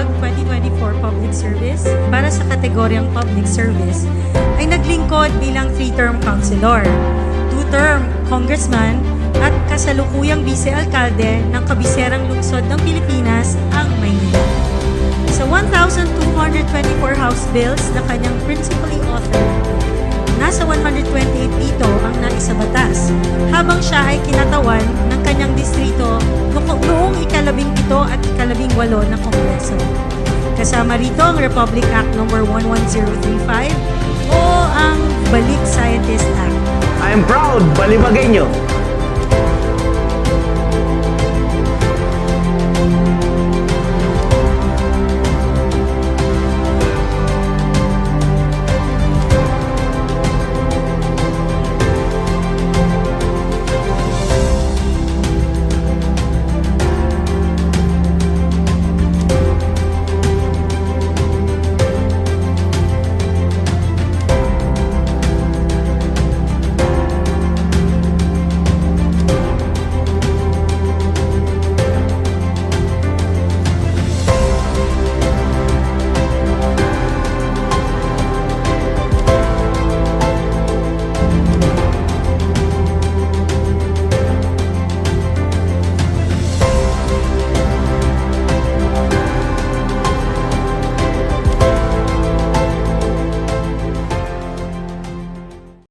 COG 2024 Public Service para sa kategoryang Public Service ay naglingkod bilang 3-term councilor, 2-term congressman at kasalukuyang vice-alkalde ng kabiserang lungsod ng Pilipinas, ang Maynila. Sa 1,224 House Bills na kanyang principally authored, nasa 128 dito ang naisabatas, habang siya ay kinatawan ng kanyang distrito noong ika-17 at ika-18 na Kongreso. Kasama rito ang Republic Act No. 11035 o ang Balik Scientist Act. I am proud, Balibagueño.